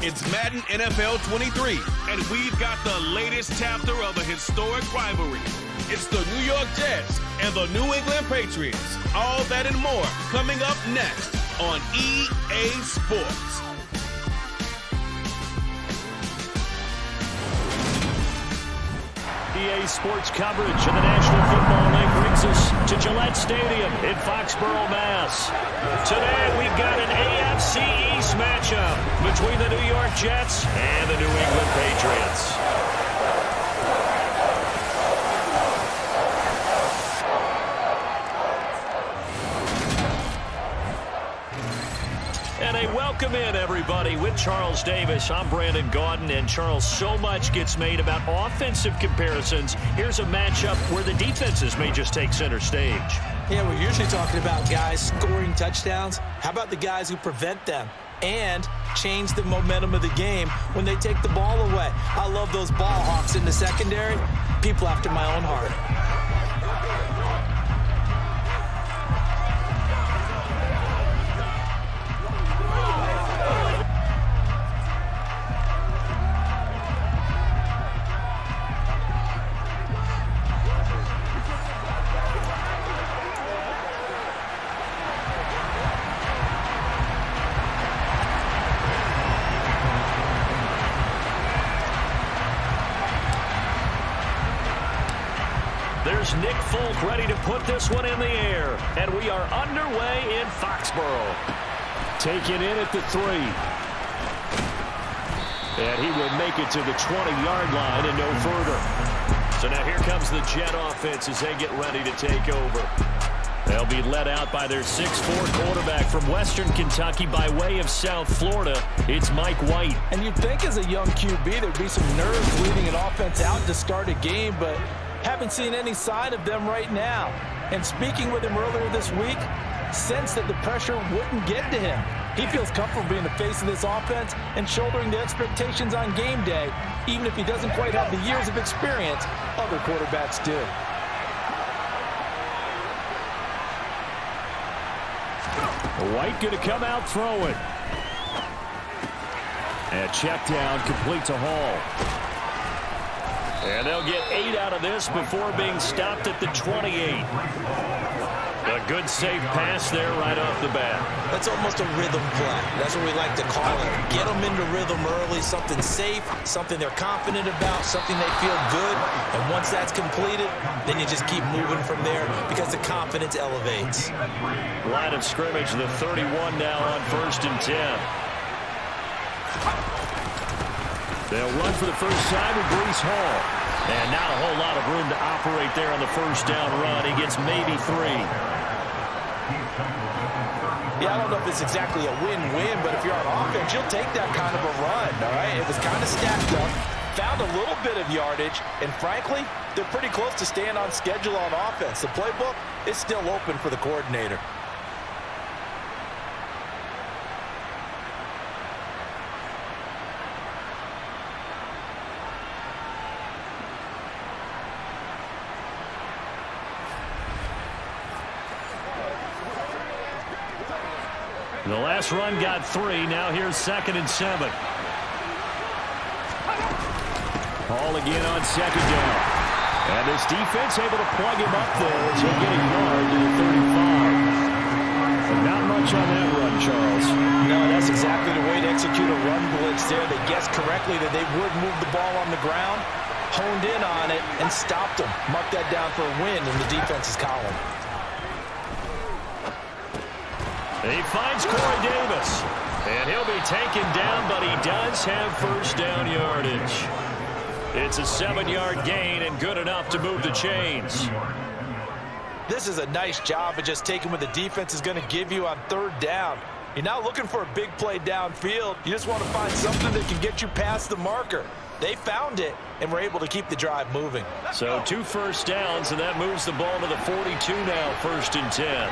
It's Madden NFL 23, and we've got the latest chapter of a historic rivalry. It's the New York Jets and the New England Patriots. All that and more coming up next on EA Sports. EA Sports coverage of the National Football League brings us to Gillette Stadium in Foxborough, Mass. Today we've got an AFC East matchup between the New York Jets and the New England Patriots. And a welcome in, everybody, with Charles Davis. I'm Brandon Gaudin, and Charles, so much gets made about offensive comparisons. Here's a matchup where the defenses may just take center stage. Yeah, we're usually talking about guys scoring touchdowns. How about the guys who prevent them and change the momentum of the game when they take the ball away? I love those ball hawks in the secondary. People after my own heart. There's Nick Folk ready to put this one in the air. And we are underway in Foxborough. Taken in at the 3. And he will make it to the 20-yard line and no further. So now here comes the Jet offense as they get ready to take over. They'll be led out by their 6'4 quarterback from Western Kentucky by way of South Florida. It's Mike White. And you'd think as a young QB there'd be some nerves leading an offense out to start a game, but haven't seen any sign of them right now. And speaking with him earlier this week, sensed that the pressure wouldn't get to him. He feels comfortable being the face of this offense and shouldering the expectations on game day, even if he doesn't quite have the years of experience other quarterbacks do. White going to come out throwing. And check down, complete to Hall. And they'll get 8 out of this before being stopped at the 28. A good safe pass there right off the bat. That's almost a rhythm play. That's what we like to call it. Get them into rhythm early, something safe, something they're confident about, something they feel good. And once that's completed, then you just keep moving from there because the confidence elevates. Line of scrimmage, the 31 now on 1st and 10. They'll run for the first time with Breece Hall. And not a whole lot of room to operate there on the first down run. He gets maybe 3. Yeah, I don't know if it's exactly a win-win, but if you're on offense, you'll take that kind of a run, all right? It was kind of stacked up, found a little bit of yardage, and frankly, they're pretty close to staying on schedule on offense. The playbook is still open for the coordinator. The last run got 3. Now here's 2nd and 7. Hall again on 2nd down. And this defense able to plug him up there as he'll get a yard to the 35. But not much on that run, Charles. No, that's exactly the way to execute a run blitz there. They guessed correctly that they would move the ball on the ground, honed in on it, and stopped them. Mark that down for a win in the defense's column. He finds Corey Davis, and he'll be taken down, but he does have first down yardage. It's a 7-yard gain and good enough to move the chains. This is a nice job of just taking what the defense is going to give you on 3rd down. You're not looking for a big play downfield. You just want to find something that can get you past the marker. They found it and were able to keep the drive moving. So 2 first downs, and that moves the ball to the 42 now, 1st and 10.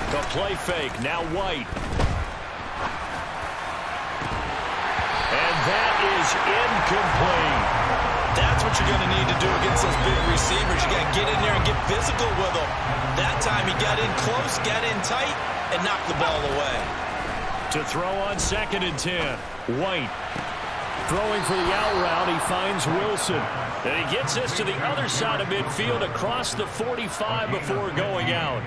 The play fake, now White. And that is incomplete. That's what you're going to need to do against those big receivers. You got to get in there and get physical with them. That time he got in close, got in tight, and knocked the ball away. To throw on 2nd and 10. White. Throwing for the out route, he finds Wilson. And he gets this to the other side of midfield across the 45 before going out.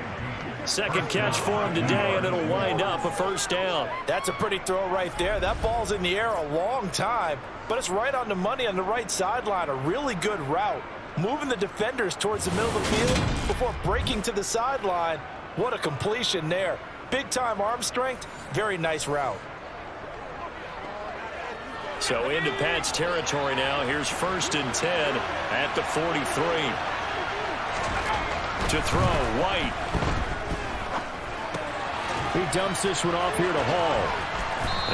Second catch for him today, and it'll wind up a first down. That's a pretty throw right there. That ball's in the air a long time, but it's right on the money on the right sideline. A really good route. Moving the defenders towards the middle of the field before breaking to the sideline. What a completion there. Big-time arm strength. Very nice route. So into Pat's territory now. Here's 1st and 10 at the 43. To throw, White. He dumps this one off here to Hall.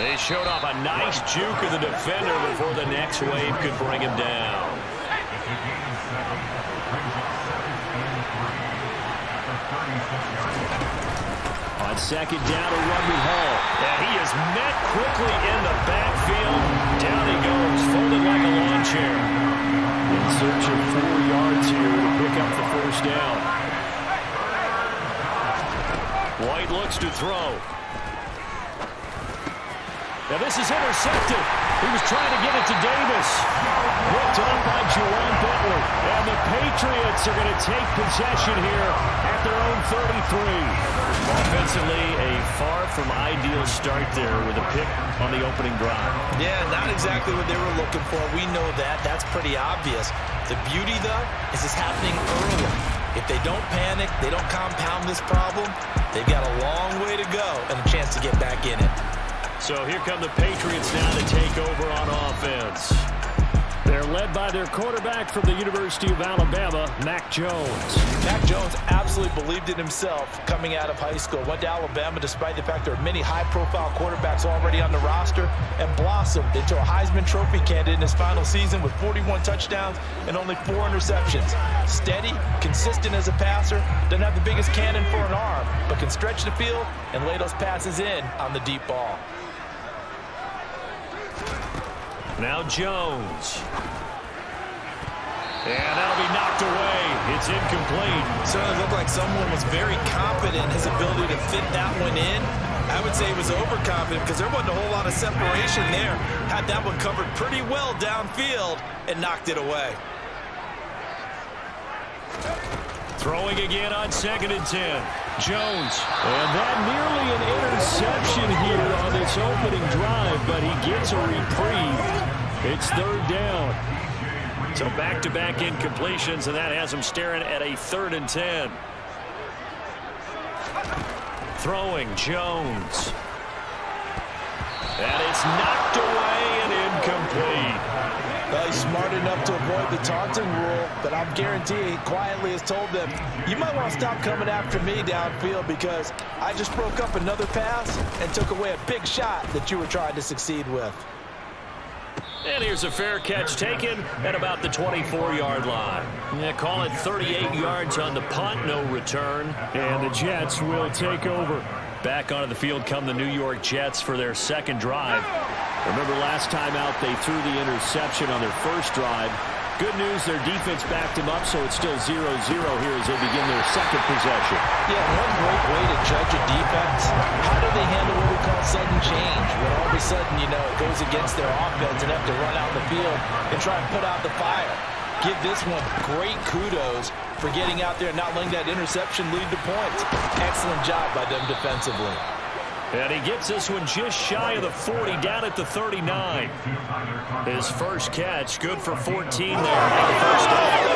They showed off a nice juke of the defender before the next wave could bring him down. On 2nd down, a run with Hall. Yeah, he is met quickly in the backfield. Down he goes, folded like a lawn chair. In search of 4 yards here to pick up the first down. White looks to throw. Now this is intercepted. He was trying to get it to Davis. Whipped on by Juwan Butler. And the Patriots are going to take possession here at their own 33. Offensively, a far from ideal start there with a pick on the opening drive. Yeah, not exactly what they were looking for. We know that. That's pretty obvious. The beauty, though, is it's happening early. If they don't panic, they don't compound this problem, they've got a long way to go and a chance to get back in it. So here come the Patriots now to take over on offense. They're led by their quarterback from the University of Alabama, Mac Jones. Mac Jones absolutely believed in himself coming out of high school. Went to Alabama despite the fact there are many high-profile quarterbacks already on the roster and blossomed into a Heisman Trophy candidate in his final season with 41 touchdowns and only 4 interceptions. Steady, consistent as a passer, doesn't have the biggest cannon for an arm, but can stretch the field and lay those passes in on the deep ball. Now Jones. And that'll be knocked away. It's incomplete. Certainly looked like someone was very confident in his ability to fit that one in. I would say he was overconfident because there wasn't a whole lot of separation there. Had that one covered pretty well downfield and knocked it away. Throwing again on 2nd and 10. Jones. And that nearly an interception here on this opening drive, but he gets a reprieve. It's 3rd down. So back-to-back incompletions, and that has him staring at a 3rd and 10. Throwing, Jones. And it's knocked away and incomplete. Well, he's smart enough to avoid the taunting rule, but I'm guaranteeing he quietly has told them, you might want to stop coming after me downfield because I just broke up another pass and took away a big shot that you were trying to succeed with. And here's a fair catch taken at about the 24-yard line. Yeah, call it 38 yards on the punt, no return. And the Jets will take over. Back onto the field come the New York Jets for their second drive. Remember last time out they threw the interception on their first drive. Good news, their defense backed him up, so it's still 0-0 here as they begin their second possession. Yeah, one great way to judge a defense, how do they handle what we call sudden change? When all of a sudden, you know, it goes against their offense and have to run out in the field and try and put out the fire. Give this one great kudos for getting out there and not letting that interception lead to points. Excellent job by them defensively. And he gets this one just shy of the 40, down at the 39. His first catch, good for 14 there. First down.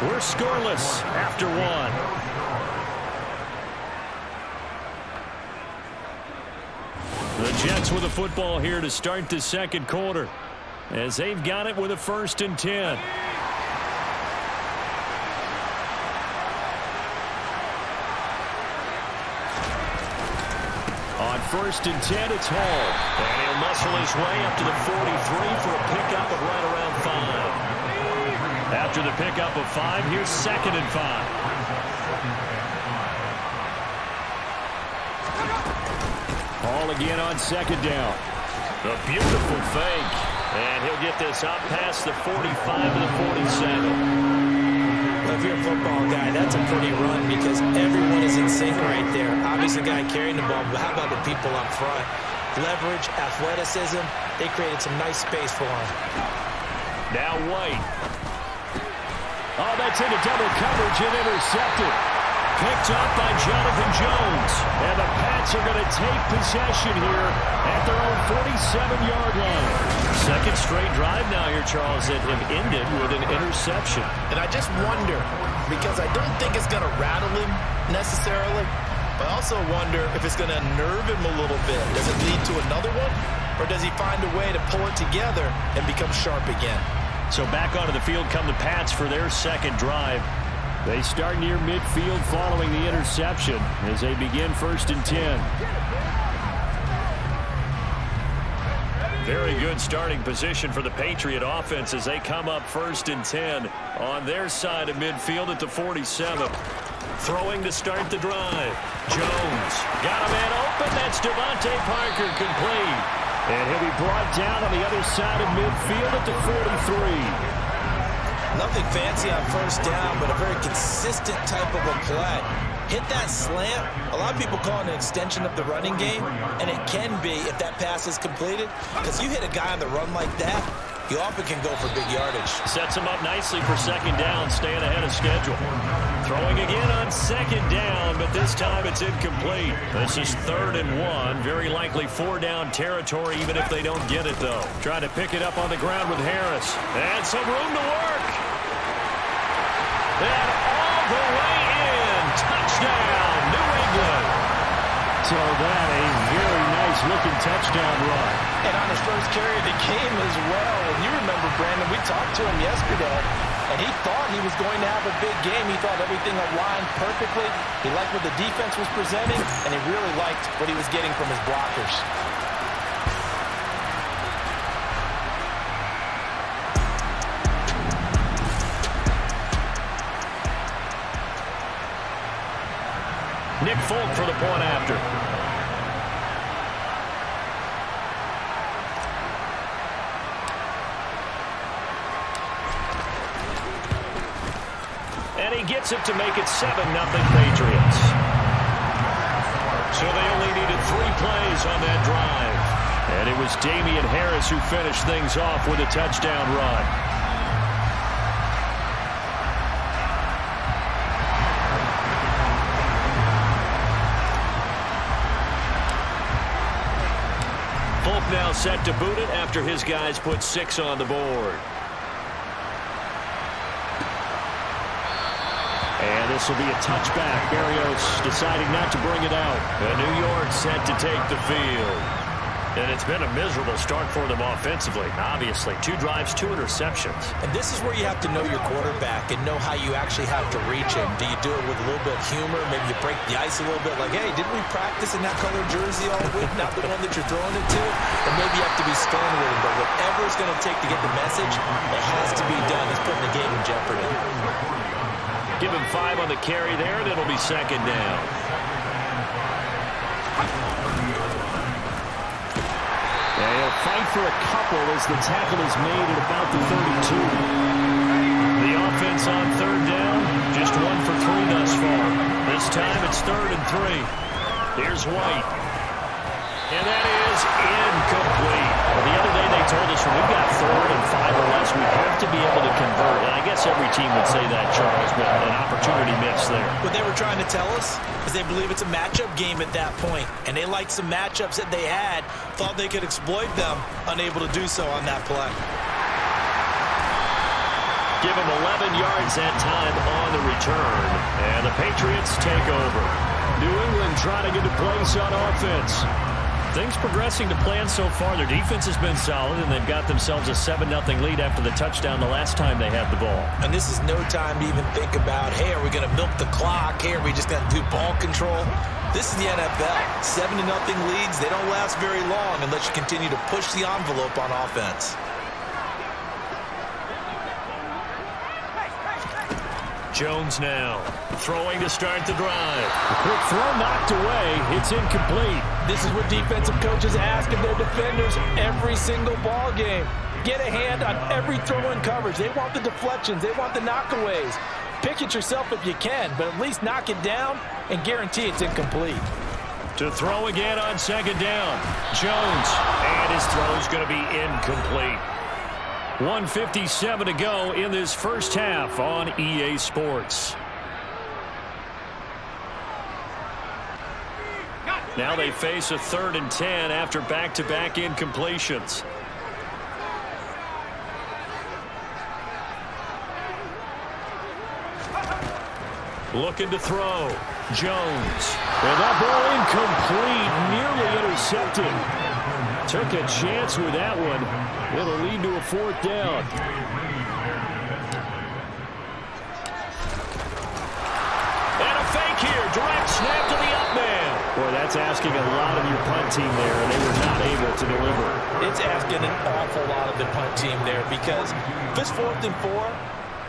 We're scoreless after one. The Jets with the football here to start the second quarter as they've got it with a 1st and 10. On 1st and 10, it's Hall. And he'll muscle his way up to the 43 for a pickup of right around 5. After the pickup of 5, here's 2nd and 5. All again on second down. A beautiful fake. And he'll get this up past the 45 to the 47. If you're a football guy, that's a pretty run because everyone is in sync right there. Obviously, the guy carrying the ball, but how about the people up front? Leverage, athleticism, they created some nice space for him. Now White. Oh, that's into double coverage and intercepted. Picked up by Jonathan Jones. And the Pats are going to take possession here at their own 47-yard line. Second straight drive now here, Charles, that have ended with an interception. And I just wonder, because I don't think it's going to rattle him necessarily, but I also wonder if it's going to nerve him a little bit. Does it lead to another one? Or does he find a way to pull it together and become sharp again? So back onto the field come the Pats for their second drive. They start near midfield following the interception as they begin 1st and 10. Very good starting position for the Patriot offense as they come up 1st and 10 on their side of midfield at the 47. Throwing to start the drive. Jones got a man open. That's Devontae Parker complete. And he'll be brought down on the other side of midfield at the 43. Nothing fancy on first down, but a very consistent type of a play. Hit that slant. A lot of people call it an extension of the running game, and it can be if that pass is completed, because you hit a guy on the run like that, you often can go for big yardage. Sets him up nicely for second down, staying ahead of schedule. Throwing again on second down, but this time it's incomplete. This is 3rd and 1. Very likely 4-down territory, even if they don't get it, though. Trying to pick it up on the ground with Harris. And some room to work. And all the way in. Touchdown, New England. So that a very nice-looking touchdown run. And on his first carry of the game as well. And you remember, Brandon, we talked to him yesterday, and he thought he was going to have a big game. He thought everything aligned perfectly. He liked what the defense was presenting, and he really liked what he was getting from his blockers. Nick Folk for the point after. And he gets it to make it 7-0 Patriots. So they only needed 3 plays on that drive. And it was Damian Harris who finished things off with a touchdown run. Now set to boot it after his guys put 6 on the board. And this will be a touchback. Berrios deciding not to bring it out. And New York set to take the field. And it's been a miserable start for them offensively. Obviously, 2 drives, 2 interceptions. And this is where you have to know your quarterback and know how you actually have to reach him. Do you do it with a little bit of humor? Maybe you break the ice a little bit like, hey, didn't we practice in that colored jersey all week? Not the one that you're throwing it to? Or maybe you have to be stern with him. But whatever it's going to take to get the message, it has to be done. He's putting the game in jeopardy. Give him 5 on the carry there, and it'll be second down. And he'll fight for a couple as the tackle is made at about the 32. The offense on 3rd down, just 1 for 3 thus far. This time it's 3rd and 3. Here's White. And that is incomplete. Well, the other day they told us when we've got 3rd and 5 or less, we have to be able to convert. And I guess every team would say that, Charles, but an opportunity missed there. What they were trying to tell us is they believe it's a matchup game at that point, and they liked some matchups that they had, thought they could exploit them, unable to do so on that play. Give them 11 yards that time on the return, and the Patriots take over. New England trying to get a place on offense. Things progressing to plan so far. Their defense has been solid, and they've got themselves a 7-0 lead after the touchdown the last time they had the ball. And this is no time to even think about, hey, are we going to milk the clock? Hey, are we just going to do ball control? This is the NFL. 7-0 leads, they don't last very long unless you continue to push the envelope on offense. Jones now throwing to start the drive. A quick throw knocked away. It's incomplete. This is what defensive coaches ask of their defenders every single ball game. Get a hand on every throw-in coverage. They want the deflections. They want the knockaways. Pick it yourself if you can, but at least knock it down and guarantee it's incomplete. To throw again on second down. Jones. And his throw's going to be incomplete. 1:57 to go in this first half on EA Sports. Now they face a 3rd and 10 after back-to-back incompletions. Looking to throw. Jones. And that ball incomplete. Nearly intercepted. Took a chance with that one. It'll lead to a 4th down. And a fake here. Direct snap to the up man. Boy, that's asking a lot of your punt team there, and they were not able to deliver. It's asking an awful lot of the punt team there because if it's 4th and 4,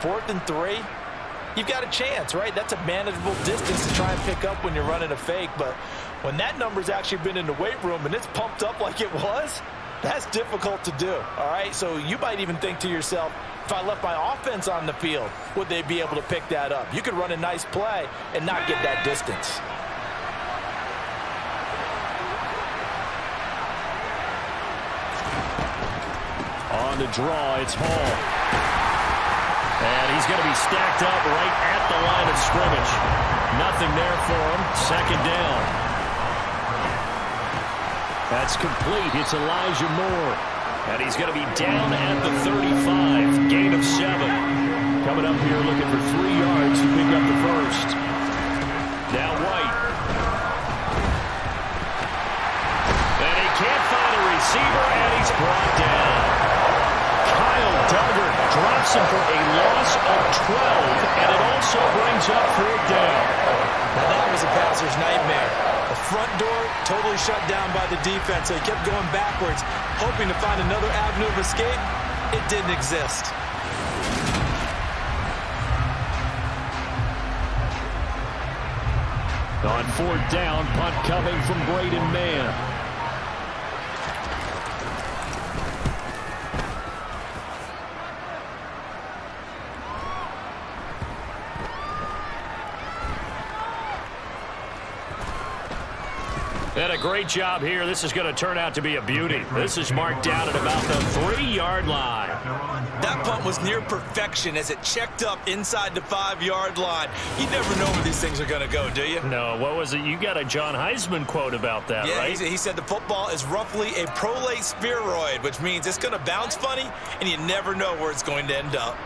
4th and 3, you've got a chance, right? That's a manageable distance to try and pick up when you're running a fake. But when that number's actually been in the weight room and it's pumped up like it was, that's difficult to do, all right? So you might even think to yourself, if I left my offense on the field, would they be able to pick that up? You could run a nice play and not get that distance. On the draw, it's Hall. And he's going to be stacked up right at the line of scrimmage. Nothing there for him. 2nd down. That's complete. It's Elijah Moore. And he's going to be down at the 35. Gain of 7. Coming up here looking for 3 yards to pick up the first. Now White. And he can't find a receiver, and he's brought down. Kyle Duggar drops him for a loss of 12, and it also brings up 4th down. Now that was a passer's nightmare. The front door totally shut down by the defense. They kept going backwards, hoping to find another avenue of escape. It didn't exist. On 4th down, punt coming from Braden Mann. And a great job here. This is going to turn out to be a beauty. This is marked down at about the 3-yard line. That punt was near perfection as it checked up inside the 5-yard line. You never know where these things are going to go, do you? No, what was it? You got a John Heisman quote about that, right? Yeah, he said the football is roughly a prolate spheroid, which means it's going to bounce funny, and you never know where it's going to end up.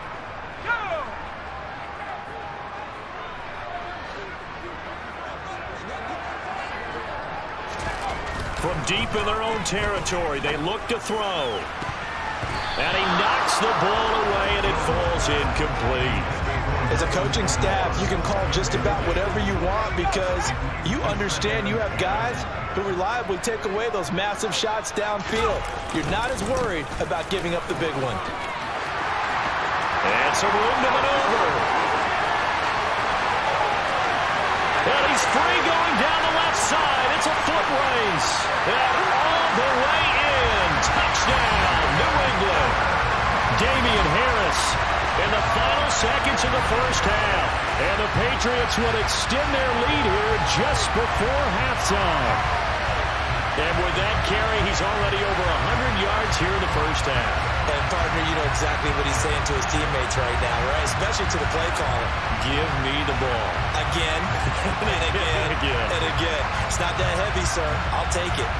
From deep in their own territory, they look to throw. And he knocks the ball away, and it falls incomplete. As a coaching staff, you can call just about whatever you want because you understand you have guys who reliably take away those massive shots downfield. You're not as worried about giving up the big one. And some room to maneuver. And he's free going down the left side. It's a foot race. And all the way in. Touchdown, New England. Damian Harris in the final seconds of the first half. And the Patriots would extend their lead here just before halftime. And with that carry, he's already over 100 yards here in the first half. And partner, you know exactly what he's saying to his teammates right now, right? Especially to the play caller. Give me the ball. Again, and again, and again. It's not that heavy, sir. I'll take it.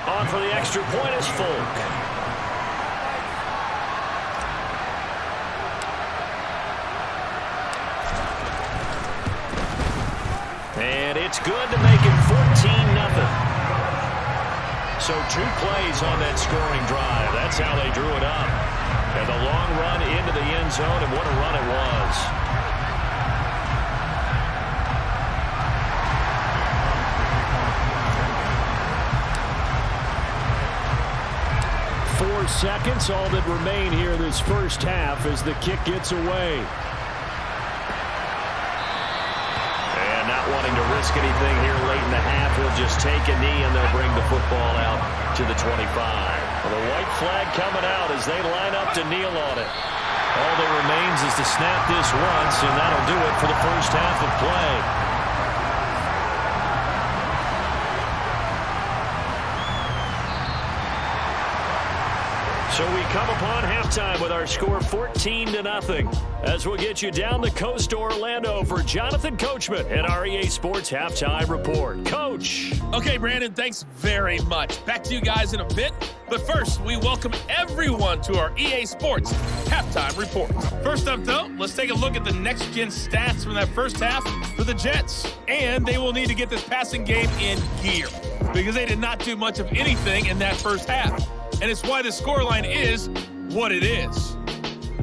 On for the extra point is Folk. And it's good to make it 14-0. So 2 plays on that scoring drive. That's how they drew it up. And the long run into the end zone, and what a run it was. 4 seconds, all that remain here this first half as the kick gets away. risk anything here late in the half. He'll just take a knee, and they'll bring the football out to the 25. Well, the white flag coming out as they line up to kneel on it. All that remains is to snap this once, and that'll do it for the first half of play. So we come upon halftime with our score 14-0. As we'll get you down the coast to Orlando for Jonathan Coachman and our EA Sports Halftime Report. Coach. Okay, Brandon, thanks very much. Back to you guys in a bit. But first, we welcome everyone to our EA Sports Halftime Report. First up, though, let's take a look at the next-gen stats from that first half for the Jets. And they will need to get this passing game in gear because they did not do much of anything in that first half. And it's why the scoreline is what it is.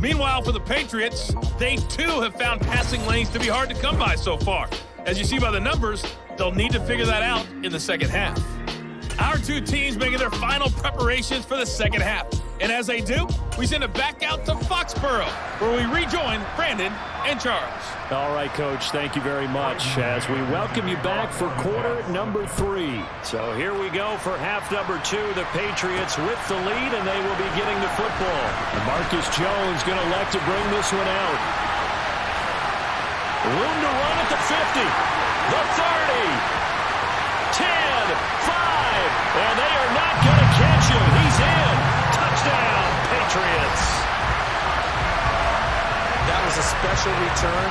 Meanwhile, for the Patriots, they too have found passing lanes to be hard to come by so far. As you see by the numbers, they'll need to figure that out in the second half. Our two teams making their final preparations for the second half. And as they do, we send it back out to Foxborough, where we rejoin Brandon and Charles. All right, Coach, thank you very much as we welcome you back for quarter number 3. So here we go for half number 2. The Patriots with the lead, and they will be getting the football. And Marcus Jones going to elect to bring this one out. Room to run at the 50, the 30, 10, 5, and they are not going to catch him. He's in. Touchdown, Patriots. That was a special return,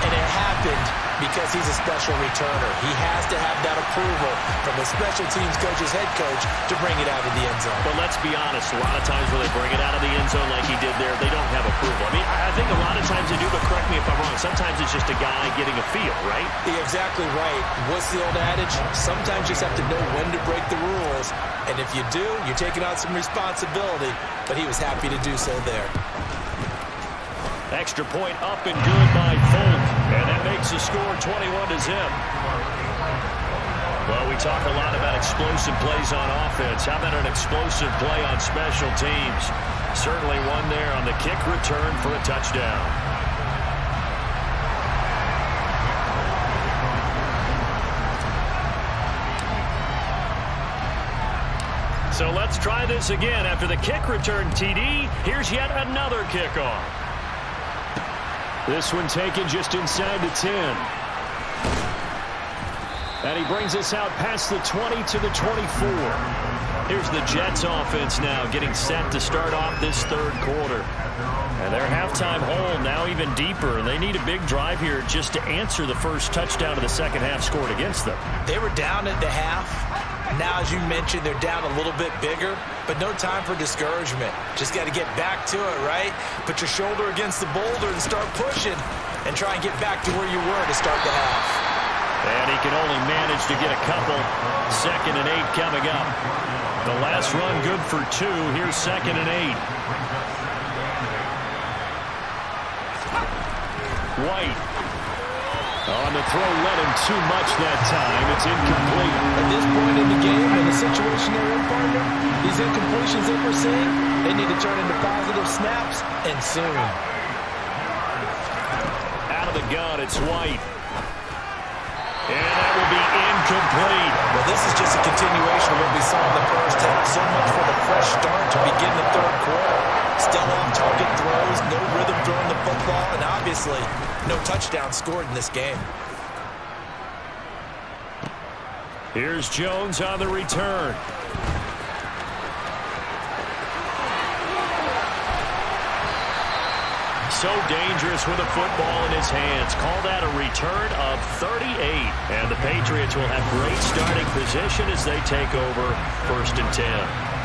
and it happened because he's a special returner. He has to have that approval from the special teams coach's head coach to bring it out of the end zone. But let's be honest, a lot of times when they bring it out of the end zone like he did there, they don't have approval. I mean, I think a lot of times they do, but correct me if I'm wrong. Sometimes it's just a guy getting a feel, right? You're exactly right. What's the old adage? Sometimes you just have to know when to break the rules, and if you do, you're taking on some responsibility, but he was happy to do so there. Extra point up and good by Folk, and that makes the score 21-0. Well, we talk a lot about explosive plays on offense. How about an explosive play on special teams? Certainly one there on the kick return for a touchdown. So let's try this again. After the kick return TD, here's yet another kickoff. This one taken just inside the 10. And he brings us out past the 20 to the 24. Here's the Jets offense now getting set to start off this third quarter. And their halftime hole now even deeper. And they need a big drive here just to answer the first touchdown of the second half scored against them. They were down at the half. Now, as you mentioned, they're down a little bit bigger, but no time for discouragement. Just got to get back to it, right? Put your shoulder against the boulder and start pushing and try and get back to where you were to start the half. And he can only manage to get a couple. 2nd and 8 coming up. The last run good for 2. Here's 2nd and 8. White. On the throw, led him too much that time. It's incomplete. At this point in the game, in the situation they're in, partner, these incompletions that we're seeing, they need to turn into positive snaps, and soon. Out of the gun, it's White. And that will be incomplete. Well, this is just a continuation of what we saw in the first half. So much for the fresh start to begin the third quarter. Still off-target throws, no rhythm throwing the football, and obviously no touchdown scored in this game. Here's Jones on the return. So dangerous with a football in his hands. Call that a return of 38. And the Patriots will have great starting position as they take over 1st and 10.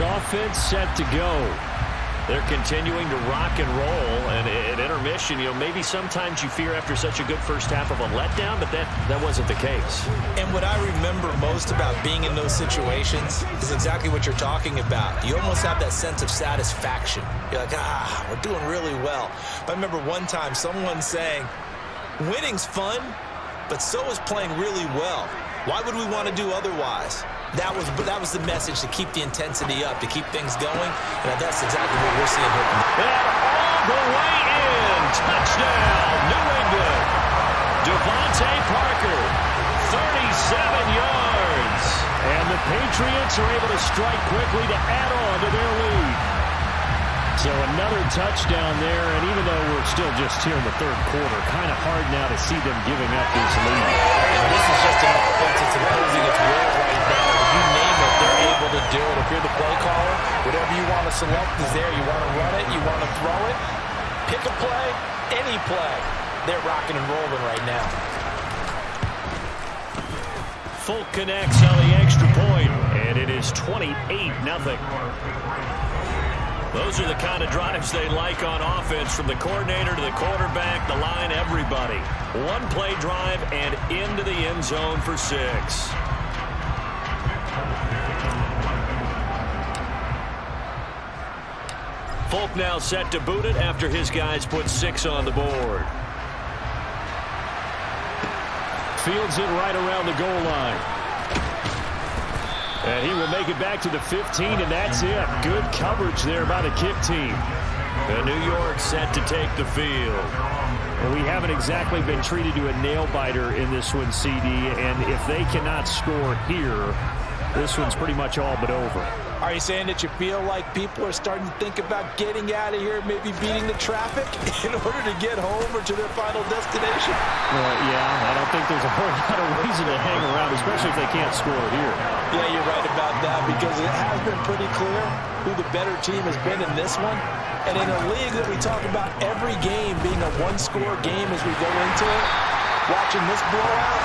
Offense set to go. They're continuing to rock and roll, and at intermission, maybe sometimes you fear after such a good first half of a letdown, but that wasn't the case. And what I remember most about being in those situations is exactly what you're talking about. You almost have that sense of satisfaction. You're like, we're doing really well. But I remember one time someone saying, winning's fun, but so is playing really well. Why would we want to do otherwise? That was the message, to keep the intensity up, to keep things going, and that's exactly what we're seeing here. And all the way in. Touchdown, New England. Devontae Parker, 37 yards. And the Patriots are able to strike quickly to add on to their lead. So another touchdown there, and even though we're still just here in the third quarter, kind of hard now to see them giving up this lead. And this is just an offense that's imposing its will right now. You name it, they're able to do it. If you're the play caller, whatever you want to select is there. You want to run it, you want to throw it, pick a play, any play. They're rocking and rolling right now. Folk connects on the extra point, and it is 28-0. Those are the kind of drives they like on offense, from the coordinator to the quarterback, the line, everybody. One play drive and into the end zone for 6. Folk now set to boot it after his guys put 6 on the board. Fields it right around the goal line. And he will make it back to the 15, and that's it. Good coverage there by the kick team. The New York set to take the field. Well, we haven't exactly been treated to a nail-biter in this one, CD, and if they cannot score here, this one's pretty much all but over. Are you saying that you feel like people are starting to think about getting out of here, maybe beating the traffic in order to get home or to their final destination? Yeah, I don't think there's a whole lot of reason to hang around, especially if they can't score here. Yeah, you're right about that, because it has been pretty clear who the better team has been in this one. And in a league that we talk about every game being a one-score game as we go into it, watching this blowout,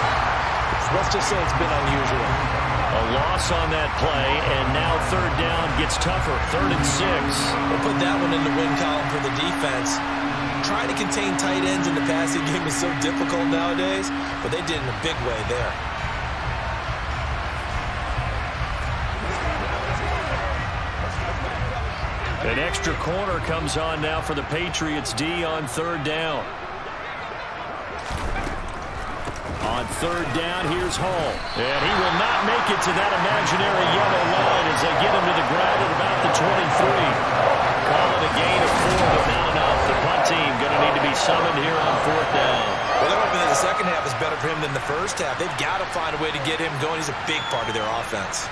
let's just say it's been unusual. A loss on that play, and now third down gets tougher. 3rd and 6. We'll put that one in the win column for the defense. Trying to contain tight ends in the passing game is so difficult nowadays, but they did in a big way there. An extra corner comes on now for the Patriots D on 3rd down. On 3rd down, here's Hall. And he will not make it to that imaginary yellow line as they get him to the ground at about the 23. Call it a gain of 4, but not enough. The punt team going to need to be summoned here on 4th down. Well, they're hoping that the second half is better for him than the first half. They've got to find a way to get him going. He's a big part of their offense.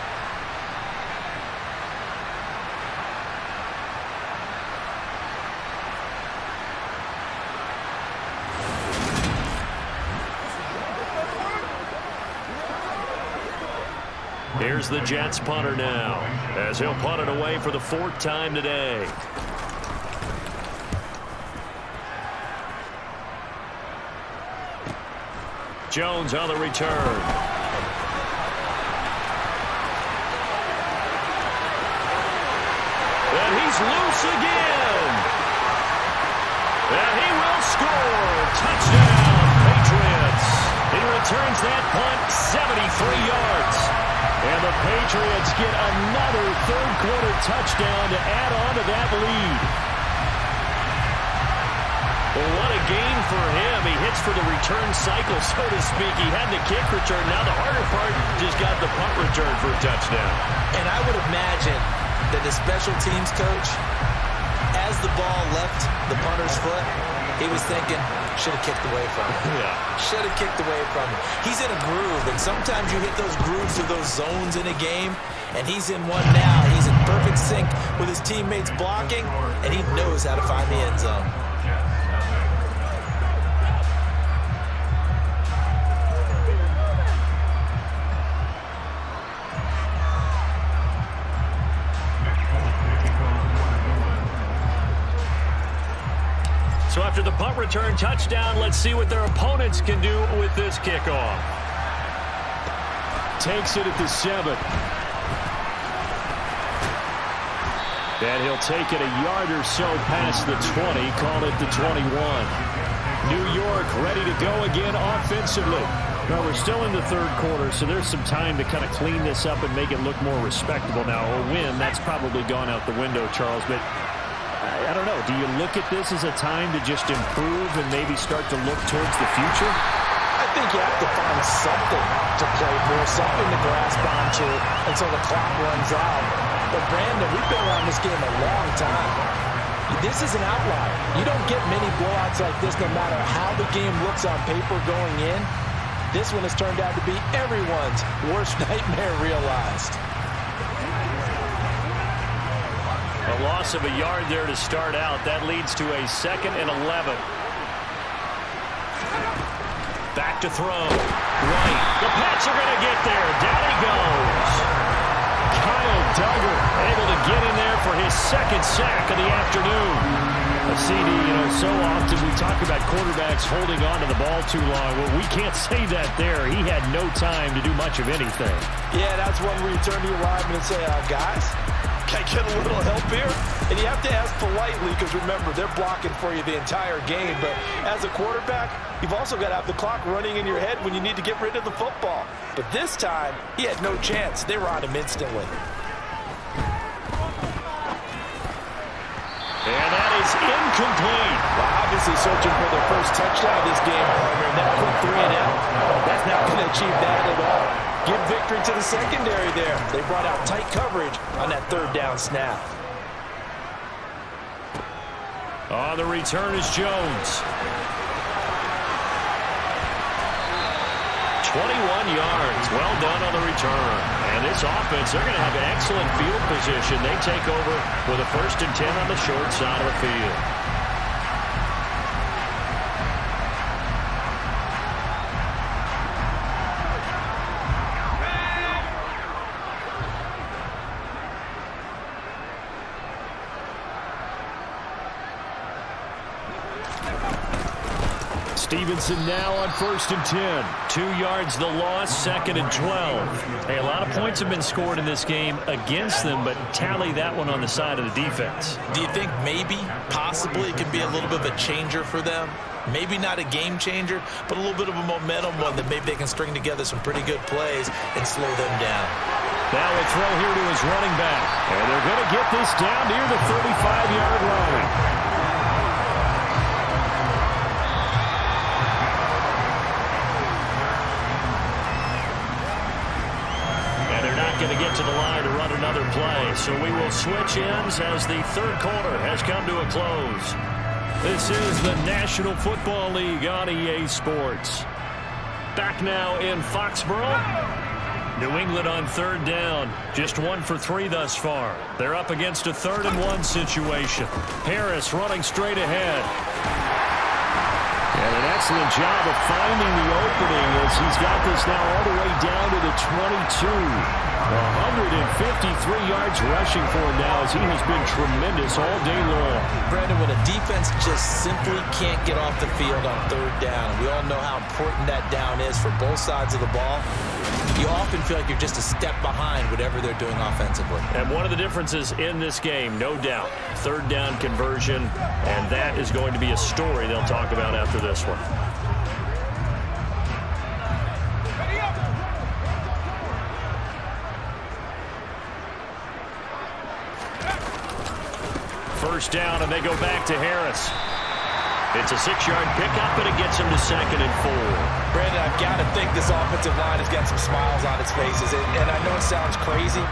Here's the Jets punter now, as he'll punt it away for the 4th time today. Jones on the return. And he's loose again. And he will score. Touchdown, Patriots. He returns that punt 73 yards. And the Patriots get another third-quarter touchdown to add on to that lead. Well, what a game for him. He hits for the return cycle, so to speak. He had the kick return. Now the harder part, just got the punt return for a touchdown. And I would imagine that the special teams coach, as the ball left the punter's foot, he was thinking, should have kicked away from him. Yeah. Should have kicked away from him. He's in a groove, and sometimes you hit those grooves or those zones in a game, and he's in one now. He's in perfect sync with his teammates blocking, and he knows how to find the end zone. So after the punt return touchdown, let's see what their opponents can do with this kickoff. Takes it at the 7. And he'll take it a yard or so past the 20, call it the 21. New York ready to go again offensively. Well, we're still in the third quarter, so there's some time to kind of clean this up and make it look more respectable. Now, a win, that's probably gone out the window, Charles, but I don't know. Do you look at this as a time to just improve and maybe start to look towards the future? I think you have to find something to play for, something to grasp onto until the clock runs out. But, Brandon, we've been around this game a long time. This is an outlier. You don't get many blowouts like this no matter how the game looks on paper going in. This one has turned out to be everyone's worst nightmare realized. A loss of a yard there to start out. That leads to a 2nd and 11. Back to throw. Right. The Pats are going to get there. Down he goes. Kyle Duggar able to get in there for his 2nd sack of the afternoon. A CD, so often we talk about quarterbacks holding on to the ball too long. Well, we can't say that there. He had no time to do much of anything. Yeah, that's one where you turn to your lineman and say, guys, can I get a little help here? And you have to ask politely because, remember, they're blocking for you the entire game. But as a quarterback, you've also got to have the clock running in your head when you need to get rid of the football. But this time, he had no chance. They were on him instantly. And that is incomplete. Well, obviously searching for their first touchdown of this game, partner. And that quick 3 and out, that's not going to achieve that at all. Give victory to the secondary there. They brought out tight coverage on that 3rd down snap. On the return is Jones. 21 yards. Well done on the return. And this offense, they're going to have an excellent field position. They take over with a 1st and 10 on the short side of the field. Stevenson now on 1st and 10. 2 yards the loss, 2nd and 12. Hey, a lot of points have been scored in this game against them, but tally that one on the side of the defense. Do you think maybe, possibly, it could be a little bit of a changer for them? Maybe not a game changer, but a little bit of a momentum one that maybe they can string together some pretty good plays and slow them down. Now a throw here to his running back. And they're going to get this down near the 35-yard line. Going to get to the line to run another play. So we will switch ends as the 3rd quarter has come to a close. This is the National Football League on EA Sports. Back now in Foxborough. New England on 3rd down. Just 1 for 3 thus far. They're up against a 3rd and 1 situation. Harris running straight ahead. And an excellent job of finding the opening as he's got this now all the way down to the 22. 153 yards rushing for him now as he has been tremendous all day long. Brandon, when a defense just simply can't get off the field on 3rd down, and we all know how important that down is for both sides of the ball, you often feel like you're just a step behind whatever they're doing offensively. And one of the differences in this game, no doubt, 3rd down conversion, and that is going to be a story they'll talk about after this one. First down, and they go back to Harris. It's a 6-yard pickup, and it gets him to 2nd and 4. Brandon, I've got to think this offensive line has got some smiles on its faces. And I know it sounds crazy,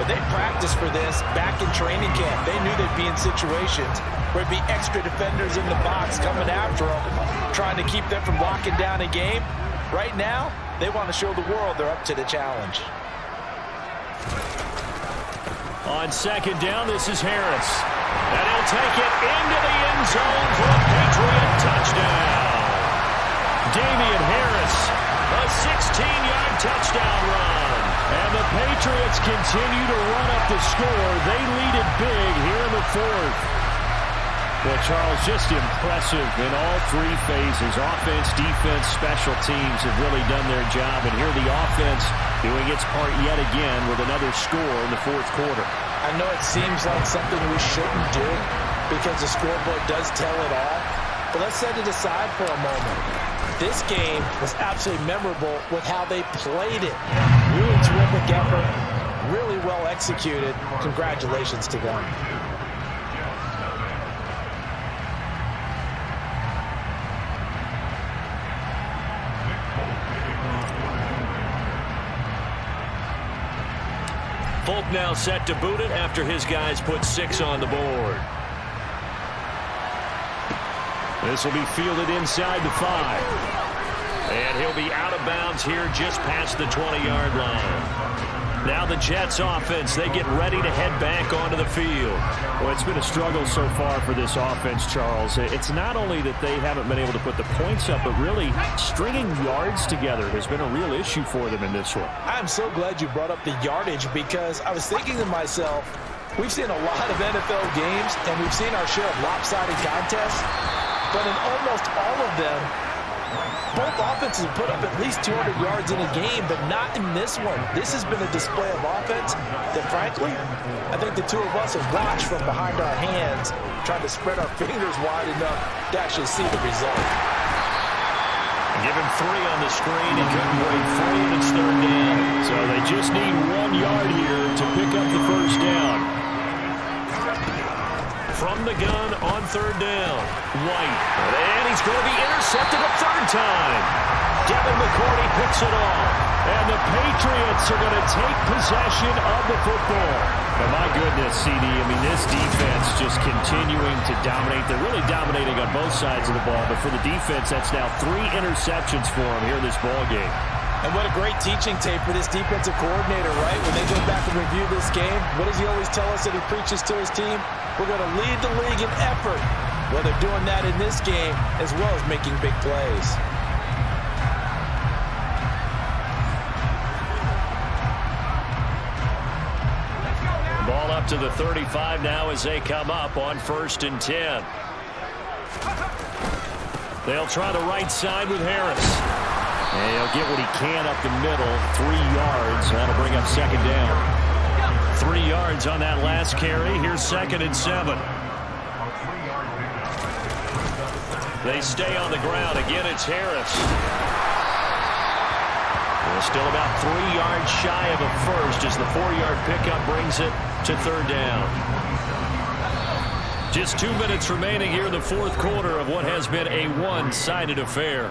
but they practiced for this back in training camp. They knew they'd be in situations where it'd be extra defenders in the box coming after them, trying to keep them from locking down a game. Right now, they want to show the world they're up to the challenge. On 2nd down, this is Harris. And he'll take it into the end zone for a Patriot touchdown. Damian Harris, a 16-yard touchdown run. And the Patriots continue to run up the score. They lead it big here in the 4th. Well, Charles, just impressive in all 3 phases. Offense, defense, special teams have really done their job. And here the offense doing its part yet again with another score in the 4th quarter. I know it seems like something we shouldn't do because the scoreboard does tell it all. But let's set it aside for a moment. This game was absolutely memorable with how they played it. Really terrific effort, really well executed. Congratulations to them. Folk now set to boot it after his guys put 6 on the board. This will be fielded inside the 5. And he'll be out of bounds here just past the 20-yard line. Now the Jets offense, they get ready to head back onto the field. Well, it's been a struggle so far for this offense, Charles. It's not only that they haven't been able to put the points up, but really stringing yards together has been a real issue for them in this one. I'm so glad you brought up the yardage because I was thinking to myself, we've seen a lot of NFL games and we've seen our share of lopsided contests, but in almost all of them, both offenses have put up at least 200 yards in a game, but not in this one. This has been a display of offense that, frankly, I think the two of us have watched from behind our hands, trying to spread our fingers wide enough to actually see the result. Give him 3 on the screen. He couldn't break free, and it's 3rd down. So they just need 1 yard here to pick up the first down. From the gun on 3rd down. White. And he's going to be intercepted a 3rd time. Devin McCourty picks it off. And the Patriots are going to take possession of the football. But my goodness, CD, I mean, this defense just continuing to dominate. They're really dominating on both sides of the ball. But for the defense, that's now 3 interceptions for them here in this ball game. And what a great teaching tape for this defensive coordinator, right? When they go back and review this game, what does he always tell us that he preaches to his team? We're going to lead the league in effort. Well, they're doing that in this game as well as making big plays. Ball up to the 35 now as they come up on 1st and 10. They'll try the right side with Harris. And he'll get what he can up the middle, 3 yards. That'll bring up 2nd down. 3 yards on that last carry. Here's 2nd and 7. They stay on the ground. Again, it's Harris. They're still about 3 yards shy of a first as the 4-yard pickup brings it to 3rd down. Just 2 minutes remaining here in the 4th quarter of what has been a one-sided affair.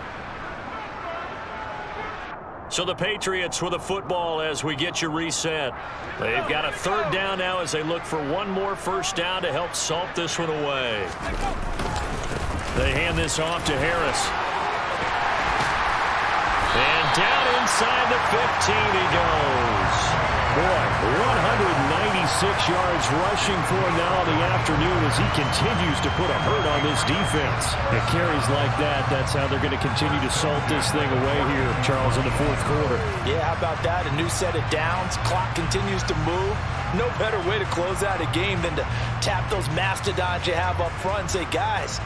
So the Patriots with a football as we get you reset. They've got a 3rd down now as they look for one more first down to help salt this one away. They hand this off to Harris. And down inside the 15 he goes. Boy, 196 yards rushing for him now in the afternoon as he continues to put a hurt on this defense. It carries like that. That's how they're going to continue to salt this thing away here, Charles, in the 4th quarter. Yeah, how about that? A new set of downs. Clock continues to move. No better way to close out a game than to tap those mastodons you have up front and say, guys,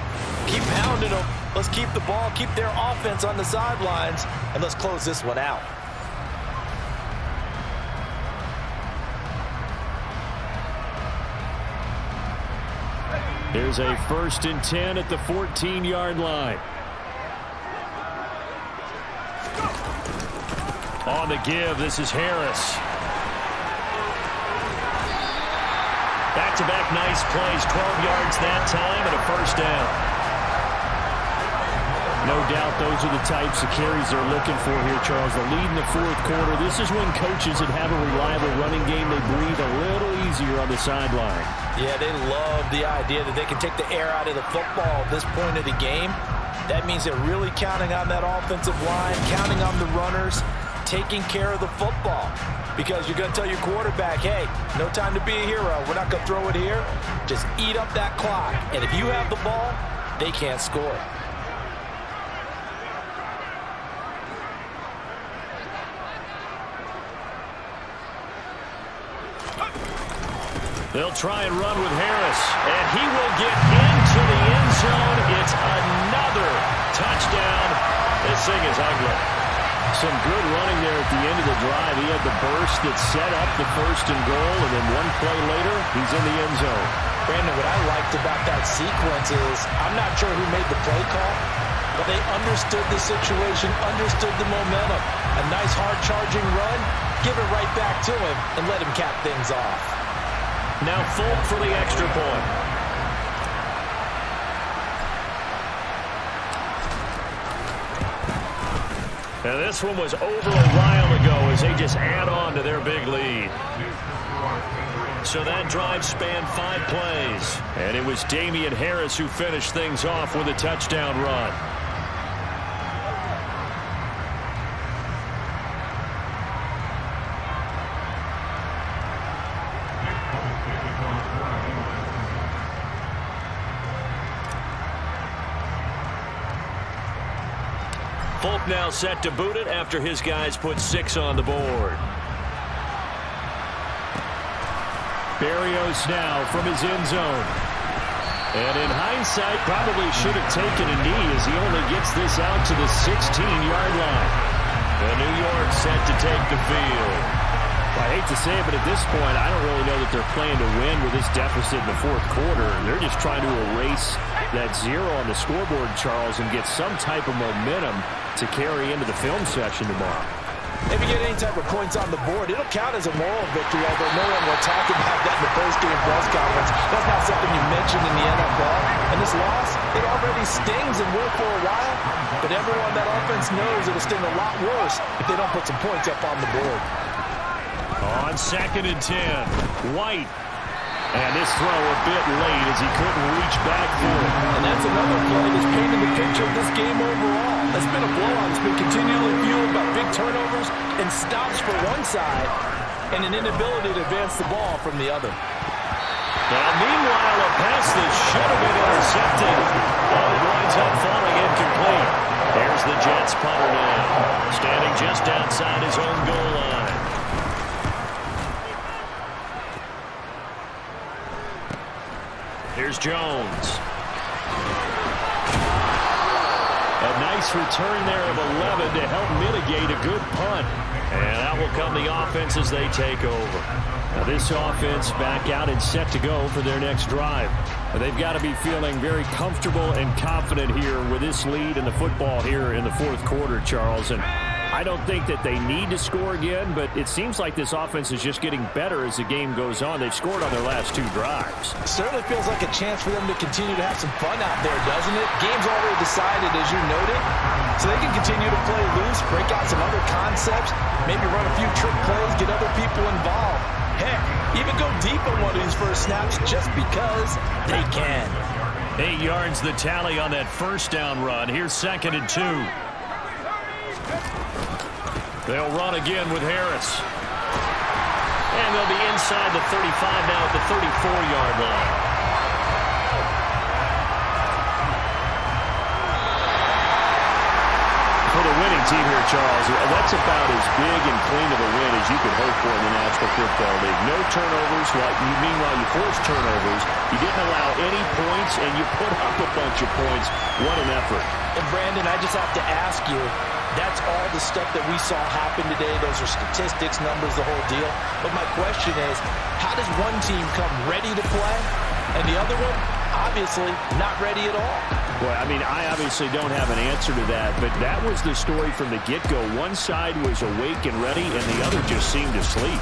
keep pounding them. Let's keep the ball, keep their offense on the sidelines, and let's close this one out. Here's a 1st and 10 at the 14-yard line. On the give, this is Harris. Back-to-back nice plays, 12 yards that time and a first down. No doubt those are the types of carries they're looking for here, Charles. The lead in the 4th quarter. This is when coaches that have a reliable running game, they breathe a little easier on the sideline. Yeah, they love the idea that they can take the air out of the football at this point of the game. That means they're really counting on that offensive line, counting on the runners, taking care of the football. Because you're going to tell your quarterback, hey, no time to be a hero. We're not going to throw it here. Just eat up that clock. And if you have the ball, they can't score. They'll try and run with Harris, and he will get into the end zone. It's another touchdown. This thing is ugly. Some good running there at the end of the drive. He had the burst that set up the 1st and goal, and then one play later, he's in the end zone. Brandon, what I liked about that sequence is I'm not sure who made the play call, but they understood the situation, understood the momentum. A nice hard-charging run, give it right back to him, and let him cap things off. Now Folk for the extra point. And this one was over a while ago as they just add on to their big lead. So that drive spanned 5 plays. And it was Damian Harris who finished things off with a touchdown run. Folk now set to boot it after his guys put 6 on the board. Barrios now from his end zone. And in hindsight, probably should have taken a knee as he only gets this out to the 16-yard line. The New York set to take the field. Well, I hate to say it, but at this point, I don't really know that they're playing to win with this deficit in the fourth quarter. They're just trying to erase that 0 on the scoreboard, Charles, and get some type of momentum to carry into the film session tomorrow. If you get any type of points on the board, it'll count as a moral victory, although no one will talk about that in the post-game press conference. That's not something you mentioned in the NFL. And this loss, it already stings and will for a while, but everyone on that offense knows it'll sting a lot worse if they don't put some points up on the board. On 2nd and 10, White. And this throw a bit late as he couldn't reach back for it. And that's another play that's painted the picture of this game overall. It's been a blowout. It's been continually fueled by big turnovers and stops for one side and an inability to advance the ball from the other. Now, meanwhile, a pass that should have been intercepted. Well, it winds up falling incomplete. Here's the Jets punter now, standing just outside his own goal line. Here's Jones. A nice return there of 11 to help mitigate a good punt. And out will come the offense as they take over. Now this offense back out and set to go for their next drive. They've got to be feeling very comfortable and confident here with this lead in the football here in the fourth quarter, Charles. And I don't think that they need to score again, but it seems like this offense is just getting better as the game goes on. They've scored on their last 2 drives. Certainly feels like a chance for them to continue to have some fun out there, doesn't it? Game's already decided, as you noted, so they can continue to play loose, break out some other concepts, maybe run a few trick plays, get other people involved. Heck, even go deep on one of these first snaps just because they can. 8 yards the tally on that first down run. Here's 2nd and 2. They'll run again with Harris. And they'll be inside the 35 now at the 34-yard line. For the winning team here, Charles, that's about as big and clean of a win as you could hope for in the National Football League. No turnovers. Meanwhile, you force turnovers. You didn't allow any points, and you put up a bunch of points. What an effort. And, Brandon, I just have to ask you, that's all the stuff that we saw happen today. Those are statistics, numbers, the whole deal. But my question is, how does one team come ready to play and the other one, obviously, not ready at all? Well, I mean, I obviously don't have an answer to that, but that was the story from the get-go. One side was awake and ready, and the other just seemed to sleep.